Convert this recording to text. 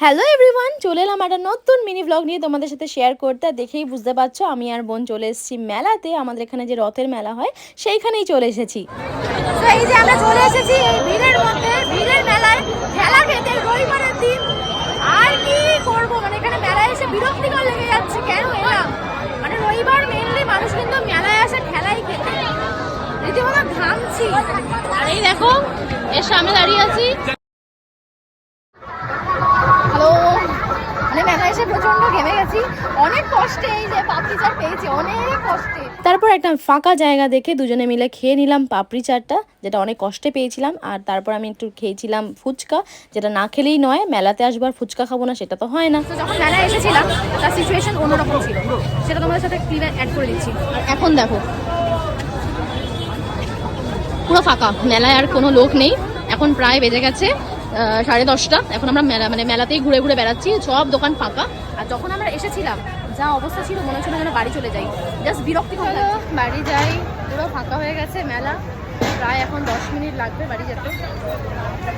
Hello everyone, চলে এলাম একটা নতুন মিনি ব্লগ নিয়ে তোমাদের সাথে শেয়ার করতে। দেখেই বুঝতে পারছো আমি আর বোন চলে এসেছি মেলাতে। আমাদের এখানে যে রথের মেলা হয় সেইখানেই চলে এসেছি। তো এই যে আমরা চলে এসেছি এই ভিড়ের মধ্যে, ভিড়ের মেলায় খেলা খেতে রবিবারের দিন। আর কি করবো, মানে এখানে মেলায় এসে বিরক্তিকর লেগে যাচ্ছে। কেন এলাম, মানে রবিবার মেনলি মানুষ কিন্তু মেলায় আসে খেলাই খেতে। রীতিমতো ঘামছি। আর এই দেখো এর সামনে দাঁড়িয়ে আছি। হ্যালো, মানে মেলায় এসে প্রচন্ড ঘেমে গেছি অনেক কষ্টে। এই যে পাপড়ি চাট পেয়েছি অনেক কষ্টে। তারপর একটা ফাঁকা জায়গা দেখে দুজনে মিলে খেয়ে নিলাম পাপড়ি চাটটা, যেটা অনেক কষ্টে পেয়েছিলাম। আর তারপর আমি একটু খেয়েছিলাম ফুচকা, যেটা না খেলেই নয়। মেলাতে আসবো আর ফুচকা খাবো না সেটা তো হয় না। তো যখন মেলায় এসেছিলাম তার সিচুয়েশন অন্যরকম ছিল, সেটা তোমাদের সাথে ক্লিয়ার অ্যাড করে দিচ্ছি। আর এখন দেখো পুরো ফাঁকা, মেলায় আর কোনো লোক নেই। এখন প্রায় বেজে গেছে 10:30। এখন আমরা মেলাতেই ঘুরে ঘুরে বেড়াচ্ছি, সব দোকান ফাঁকা। আর যখন আমরা এসেছিলাম যা অবস্থা ছিল মনে হচ্ছিল যেন বাড়ি চলে যাই, জাস্ট বিরক্তি করে বাড়ি যাই, পুরো ফাঁকা হয়ে গেছে মেলা। প্রায় এখন 10 মিনিট লাগবে বাড়ি যেতে।